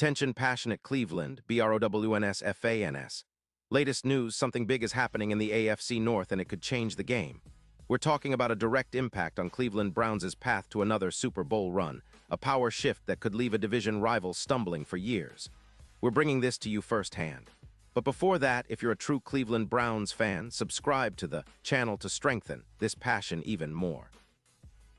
Attention passionate Cleveland, BROWNS. Latest news, something big is happening in the AFC North and it could change the game. We're talking about a direct impact on Cleveland Browns' path to another Super Bowl run, a power shift that could leave a division rival stumbling for years. We're bringing this to you firsthand. But before that, if you're a true Cleveland Browns fan, subscribe to the channel to strengthen this passion even more.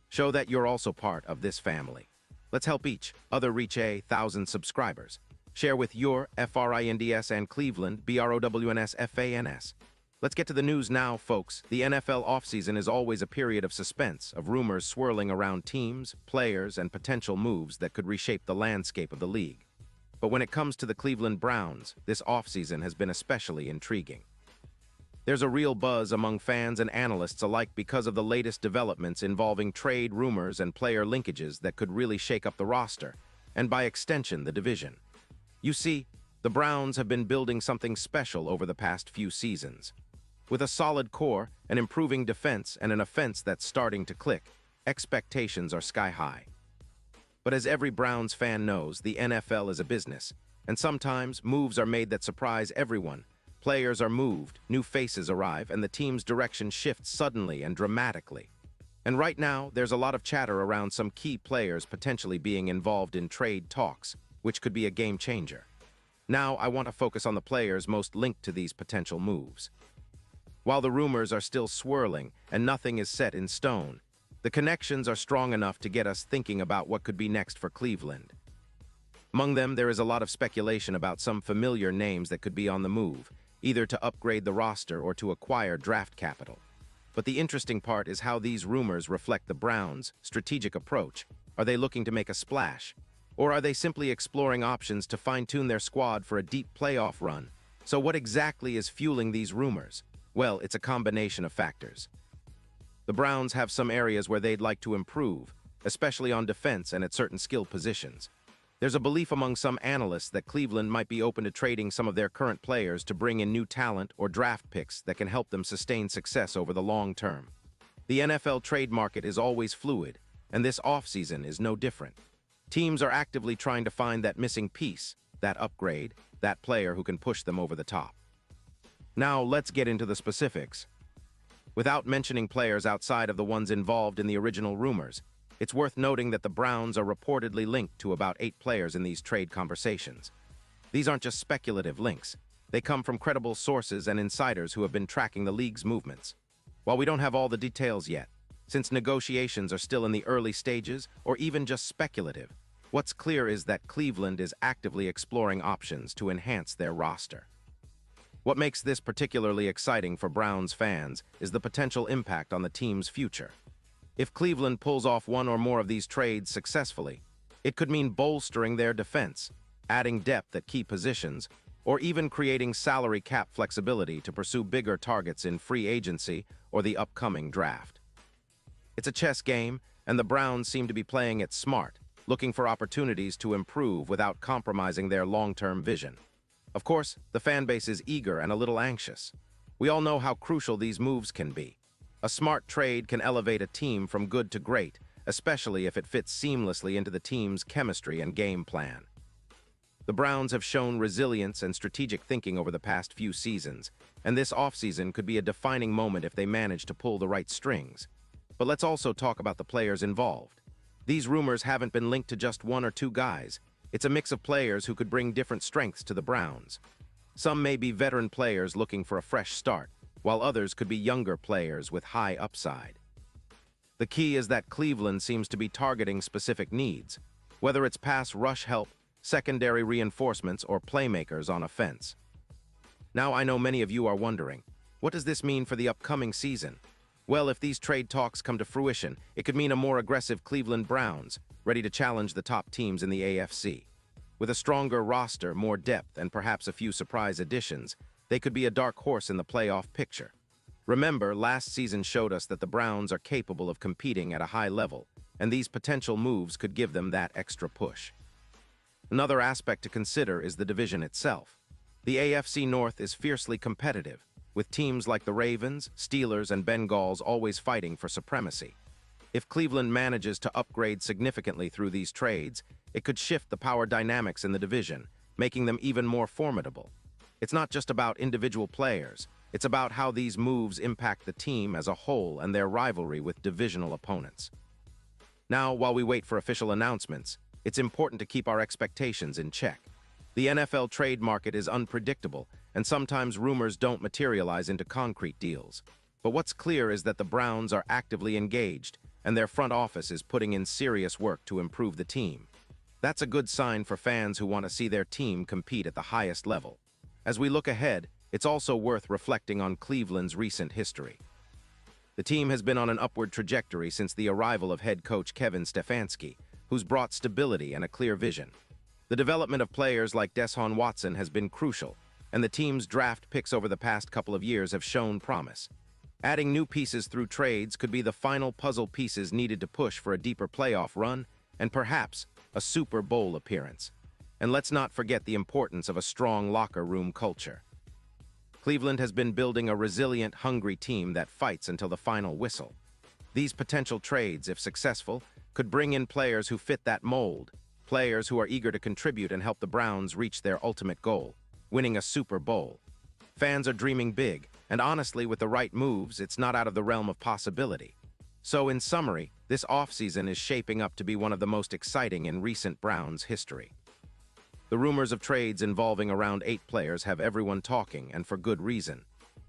Show that you're also part of this family. Let's help each other reach 1,000 subscribers. Share with your FRINDS and Cleveland, BROWNS. Let's get to the news now, folks. The NFL offseason is always a period of suspense, of rumors swirling around teams, players, and potential moves that could reshape the landscape of the league. But when it comes to the Cleveland Browns, this offseason has been especially intriguing. There's a real buzz among fans and analysts alike because of the latest developments involving trade rumors and player linkages that could really shake up the roster, and by extension, the division. You see, the Browns have been building something special over the past few seasons. With a solid core, an improving defense, and an offense that's starting to click, expectations are sky high. But as every Browns fan knows, the NFL is a business, and sometimes moves are made that surprise everyone. Players are moved, new faces arrive, and the team's direction shifts suddenly and dramatically. And right now, there's a lot of chatter around some key players potentially being involved in trade talks, which could be a game changer. Now, I want to focus on the players most linked to these potential moves. While the rumors are still swirling and nothing is set in stone, the connections are strong enough to get us thinking about what could be next for Cleveland. Among them, there is a lot of speculation about some familiar names that could be on the move, either to upgrade the roster or to acquire draft capital. But the interesting part is how these rumors reflect the Browns' strategic approach. Are they looking to make a splash? Or are they simply exploring options to fine-tune their squad for a deep playoff run? So what exactly is fueling these rumors? Well, it's a combination of factors. The Browns have some areas where they'd like to improve, especially on defense and at certain skill positions. There's a belief among some analysts that Cleveland might be open to trading some of their current players to bring in new talent or draft picks that can help them sustain success over the long term. The NFL trade market is always fluid, and this offseason is no different. Teams are actively trying to find that missing piece, that upgrade, that player who can push them over the top. Now, let's get into the specifics. Without mentioning players outside of the ones involved in the original rumors, it's worth noting that the Browns are reportedly linked to about 8 players in these trade conversations. These aren't just speculative links. They come from credible sources and insiders who have been tracking the league's movements. While we don't have all the details yet, since negotiations are still in the early stages or even just speculative, what's clear is that Cleveland is actively exploring options to enhance their roster. What makes this particularly exciting for Browns fans is the potential impact on the team's future. If Cleveland pulls off one or more of these trades successfully, it could mean bolstering their defense, adding depth at key positions, or even creating salary cap flexibility to pursue bigger targets in free agency or the upcoming draft. It's a chess game, and the Browns seem to be playing it smart, looking for opportunities to improve without compromising their long-term vision. Of course, the fan base is eager and a little anxious. We all know how crucial these moves can be. A smart trade can elevate a team from good to great, especially if it fits seamlessly into the team's chemistry and game plan. The Browns have shown resilience and strategic thinking over the past few seasons, and this offseason could be a defining moment if they manage to pull the right strings. But let's also talk about the players involved. These rumors haven't been linked to just 1 or 2 guys. It's a mix of players who could bring different strengths to the Browns. Some may be veteran players looking for a fresh start, while others could be younger players with high upside. The key is that Cleveland seems to be targeting specific needs, whether it's pass rush help, secondary reinforcements, or playmakers on offense. Now, I know many of you are wondering, what does this mean for the upcoming season? Well, if these trade talks come to fruition, it could mean a more aggressive Cleveland Browns, ready to challenge the top teams in the AFC. With a stronger roster, more depth, and perhaps a few surprise additions, they could be a dark horse in the playoff picture. Remember, last season showed us that the Browns are capable of competing at a high level, and these potential moves could give them that extra push. Another aspect to consider is the division itself. The AFC North is fiercely competitive, with teams like the Ravens, Steelers, and Bengals always fighting for supremacy. If Cleveland manages to upgrade significantly through these trades, it could shift the power dynamics in the division, making them even more formidable. It's not just about individual players, it's about how these moves impact the team as a whole and their rivalry with divisional opponents. Now, while we wait for official announcements, it's important to keep our expectations in check. The NFL trade market is unpredictable, and sometimes rumors don't materialize into concrete deals. But what's clear is that the Browns are actively engaged, and their front office is putting in serious work to improve the team. That's a good sign for fans who want to see their team compete at the highest level. As we look ahead, it's also worth reflecting on Cleveland's recent history. The team has been on an upward trajectory since the arrival of head coach Kevin Stefanski, who's brought stability and a clear vision. The development of players like Deshaun Watson has been crucial, and the team's draft picks over the past couple of years have shown promise. Adding new pieces through trades could be the final puzzle pieces needed to push for a deeper playoff run and perhaps a Super Bowl appearance. And let's not forget the importance of a strong locker room culture. Cleveland has been building a resilient, hungry team that fights until the final whistle. These potential trades, if successful, could bring in players who fit that mold, players who are eager to contribute and help the Browns reach their ultimate goal, winning a Super Bowl. Fans are dreaming big, and honestly, with the right moves, it's not out of the realm of possibility. So, in summary, this offseason is shaping up to be one of the most exciting in recent Browns history. The rumors of trades involving around 8 players have everyone talking, and for good reason.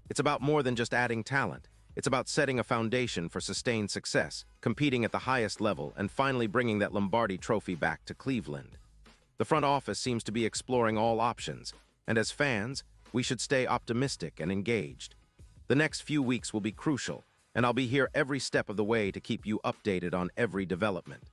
It's about more than just adding talent. It's about setting a foundation for sustained success, competing at the highest level, and finally bringing that Lombardi trophy back to Cleveland. The front office seems to be exploring all options, and as fans, we should stay optimistic and engaged. The next few weeks will be crucial, and I'll be here every step of the way to keep you updated on every development.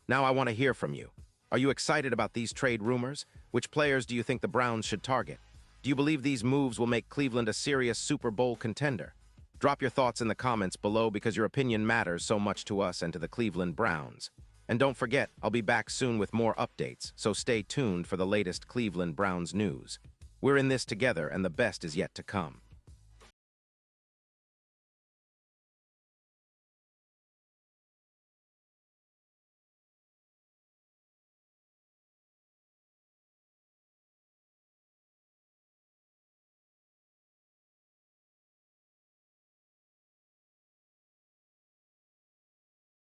Now I want to hear from you. Are you excited about these trade rumors? Which players do you think the Browns should target? Do you believe these moves will make Cleveland a serious Super Bowl contender? Drop your thoughts in the comments below because your opinion matters so much to us and to the Cleveland Browns. And don't forget, I'll be back soon with more updates, so stay tuned for the latest Cleveland Browns news. We're in this together, and the best is yet to come.